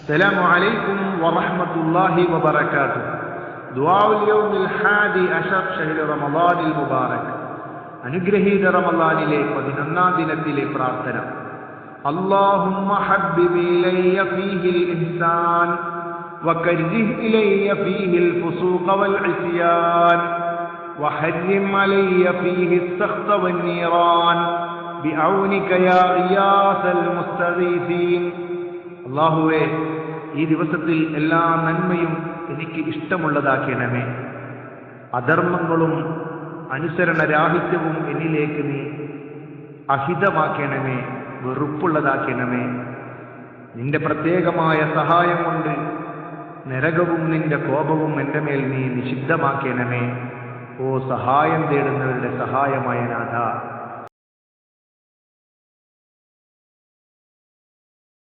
السلام عليكم ورحمة الله وبركاته. دعاء اليوم الحادي عشر شهر رمضان المبارك. അനുഗ്രഹീത റമളാനിലെ 11ാം ദിനത്തിലെ പ്രാർത്ഥന. اللهم حبب إلي فيه الإحسان وكره إلي فيه الفسوق والعصيان وحرم علي فيه السخط والنيران بعونك يا غياث المستغيثين. അല്ലാഹുവേ, ഈ ദിവസത്തിൽ എല്ലാ നന്മയും എനിക്ക് ഇഷ്ടമുള്ളതാക്കണമേ. അധർമ്മങ്ങളും അനുസരണരാഹിത്യവും എന്നിലേക്ക് നീ അഹിതമാക്കണമേ, വെറുപ്പുള്ളതാക്കണമേ. നിന്റെ പ്രത്യേകമായ സഹായം കൊണ്ട് നരകവും നിന്റെ കോപവും എൻ്റെ മേൽ നീ നിഷിദ്ധമാക്കണമേ. ഓ സഹായം തേടുന്നവരുടെ സഹായമായ നാഥ.